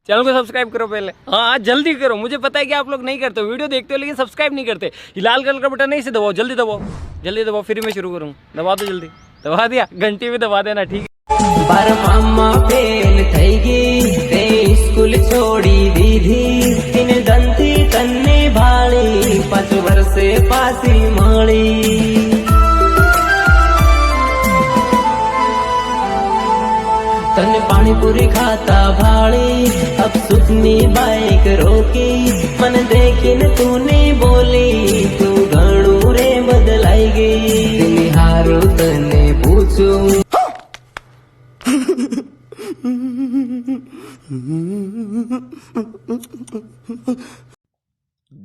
Channel को subscribe करो पहले। हाँ जल्दी करो, मुझे पता है कि आप लोग नहीं करते हो, वीडियो देखते हो लेकिन सब्सक्राइब नहीं करते। ये लाल कलर का बटन है, इसे दबाओ, जल्दी दबाओ, जल्दी दबाओ, फिर मैं शुरू करूँ। दबा दो जल्दी, दबा दिया, घंटी भी दबा देना, ठीक है। બારમામાં ફેલ થઈ ગઈ તે સ્કૂલ છોડી દીધી તેને દંતી તને ભાળી 5 વર્ષે પાછી મળી તને પાણીપુરી ખાતા ભાળી અબ સુખની બાઈક રોકી મને દેખીને તુને બોલી તું ઘણું રે બદલાઈ ગઈ તેની હારું તને પૂછું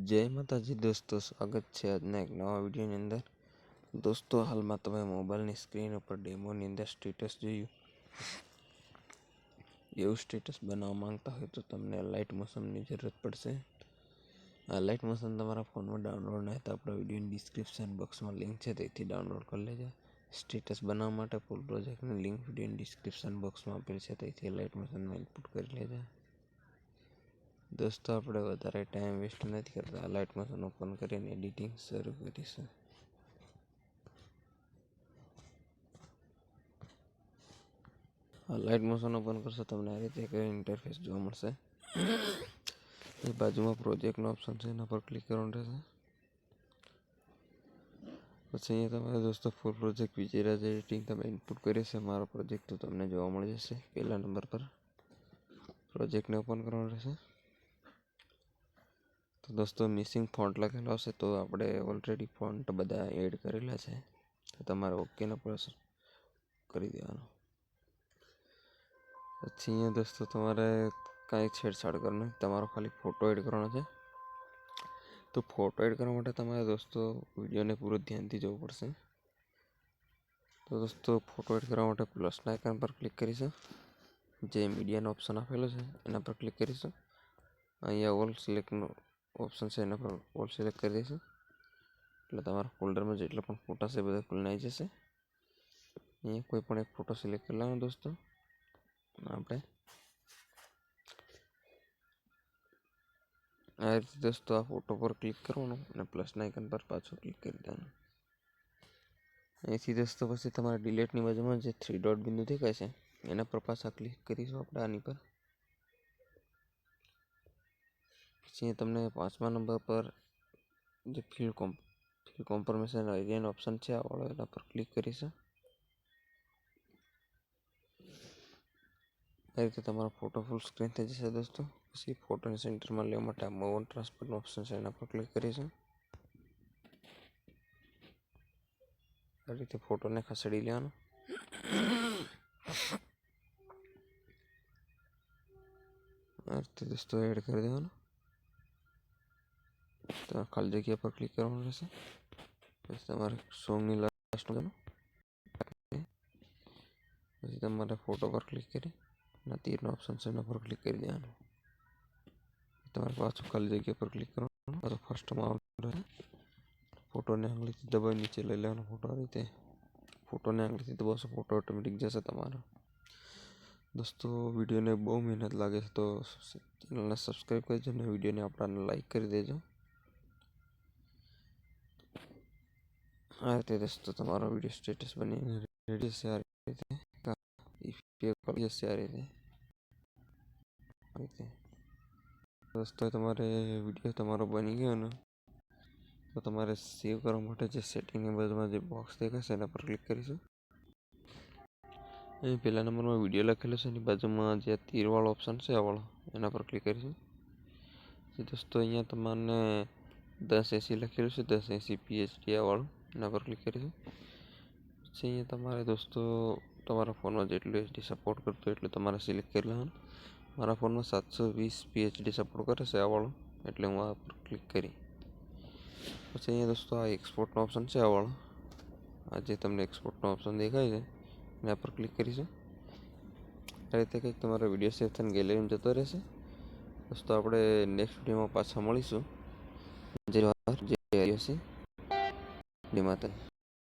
જય માતાજી દોસ્તો, સ્વાગત છે આજના એક નવા વિડીયોની અંદર। દોસ્તો, હાલમાં તમે મોબાઈલની સ્ક્રીન ઉપર ડેમોની અંદર સ્ટેટસ જોયું, એવું સ્ટેટસ બનાવવા માંગતા હોય તો તમને લાઇટ મોશનની જરૂરત પડશે। આ લાઇટ મોશન તમારા ફોનમાં ડાઉનલોડ નહીં તો આપણા વિડીયોની ડિસ્ક્રિપ્શન બોક્સમાં લિંક છે, તેથી ડાઉનલોડ કરી લેજો। સ્ટેટસ બનાવવા માટે ફૂલ પ્રોજેક્ટની લિંક વિડીયોની ડિસ્ક્રિપ્શન બોક્સમાં આપેલ છે, તેથી લાઇટ મોશનમાં ઇનપુટ કરી લેજો। દોસ્તો, આપણે વધારે ટાઈમ વેસ્ટ નથી કરતા, લાઇટ મોશન ઓપન કરીને એડિટિંગ શરૂ કરીશું। લાઇટ મોશન ઓપન કરશો તમને આ રીતે એક ઇન્ટરફેસ જોવા મળશે। એ બાજુમાં પ્રોજેક્ટનો ઓપ્શન છે, એના પર ક્લિક કરવાનું રહેશે। પછી અહીંયા તમારે દોસ્તો ફૂલ પ્રોજેક્ટ વિજયરાજ એડિટિંગ તમે ઇનપુટ કરી છે, મારો પ્રોજેક્ટ તો તમને જોવા મળી જશે। પહેલા નંબર પર પ્રોજેક્ટને ઓપન કરવાનું રહેશે। તો દોસ્તો, મિસિંગ ફોન્ટ લખેલો હશે તો આપણે ઓલરેડી ફોન્ટ બધા એડ કરેલા છે, તો તમારે ઓકેનો પ્રેસ કરી દેવાનો। પછી અહીંયા દોસ્તો તમારે કાંઈ છેડછાડ કરવાની, તમારો ખાલી ફોટો એડ કરવાનો છે। તો ફોટો એડ કરવા માટે તમારે દોસ્તો વિડીયોને પૂરો ધ્યાનથી જોવું પડશે। તો દોસ્તો, ફોટો એડ કરવા માટે પ્લસના આઇકન પર ક્લિક કરીશું, જે મીડિયાનો ઓપ્શન આપેલો છે એના પર ક્લિક કરીશું। અહીંયા ઓલ સિલેક્ટનો ઓપ્શન છે, એના પર ઓલ સિલેક્ટ કરી દઈશું, એટલે તમારા ફોલ્ડરમાં જેટલા પણ ફોટા છે બધા ખુલ્લી આવી જશે। અહીંયા કોઈ પણ એક ફોટો સિલેક્ટ કરી લેવાનો દોસ્તો। આપણે આ રીતે દોસ્તો આ ફોટો પર ક્લિક કરવાનું અને પ્લસના આઇકન પર પાછું ક્લિક કરી દેવાનું। અહીંથી દોસ્તો પછી તમારે ડિલેટની બાજુમાં જે 3 ડોટ બિંદુ દેખાય છે એના પર પાછા ક્લિક કરીશું આપણે આની પર। પછી તમને 5મા નંબર પર જે ફિલ કોન્ફર્મેશન એરિયાનો ઓપ્શન છે આ વાળો, એના પર ક્લિક કરીશું। આ રીતે તમારો ફોટો ફૂલ સ્ક્રીન થઈ જશે દોસ્તો। પછી ફોટોને સેન્ટરમાં લેવા માટે આ મૂવ ઓન ટ્રાન્સફરનો ઓપ્શન છે, એના પર ક્લિક કરીશું। આ રીતે ફોટોને ખસેડી લેવાનો। આ રીતે દોસ્તો એડ કરી દેવાનો। તો ખાલી જગ્યા પર ક્લિક કરવાનું રહેશે। પછી તમારે સોંગની લાસ્ટ પછી તમારે ફોટો પર ક્લિક કરી અને તીરનો ઓપ્શન છે એના પર ક્લિક કરી દેવાનું। તમારે પાછું ખાલી જગ્યા પર ક્લિક કરવાનું, પાછું ફર્સ્ટમાં આવવાનું રહે। ફોટોને આંગળીથી દબાવી નીચે લઈ લેવાનો ફોટો, આ રીતે ફોટોને આંગળીથી દબાવશો ફોટો ઓટોમેટિક જશે તમારો। દોસ્તો, વિડીયોને બહુ મહેનત લાગે છે તો ચેનલને સબસ્ક્રાઈબ કરજો અને વિડીયોને આપણાને લાઈક કરી દેજો। આ રીતે દોસ્તો તમારો વિડીયો સ્ટેટસ બની રેડી છે, આ રીતે આ રીતે દોસ્તો તમારે વિડીયો તમારો બની ગયો ને તો તમારે સેવ કરવા માટે જે સેટિંગની બાજુમાં જે બોક્સ દેખાશે એના પર ક્લિક કરીશું। અહીં પહેલા નંબરમાં વિડીયો લખેલો છે, એની બાજુમાં જે તીરવાળો ઓપ્શન છે આ વાળો, એના પર ક્લિક કરીશું। દોસ્તો અહીંયા તમને 1080 લખેલું છે, 1080 PHD આ વાળું, એના પર ક્લિક કરીશું। પછી અહીંયા તમારે દોસ્તો તમારા ફોનમાં જેટલું HD સપોર્ટ કરતું એટલું તમારે સિલેક્ટ કરી લેવાનું। મારા ફોનમાં 720 PHD સપોર્ટ કરે છે આ વાળું, એટલે હું આ પર ક્લિક કરી। પછી અહીંયા દોસ્તો આ એક્સપોર્ટનો ઓપ્શન છે આ વાળો, આ જે તમને એક્સપોર્ટનો ઓપ્શન દેખાય છે એના પર ક્લિક કરીશું। આ રીતે કંઈક તમારો વિડીયો સેવ થઈને ગેલેરીમાં જતો રહેશે। દોસ્તો, આપણે નેક્સ્ટ વિડીયોમાં પાછા મળીશું। જય માતા।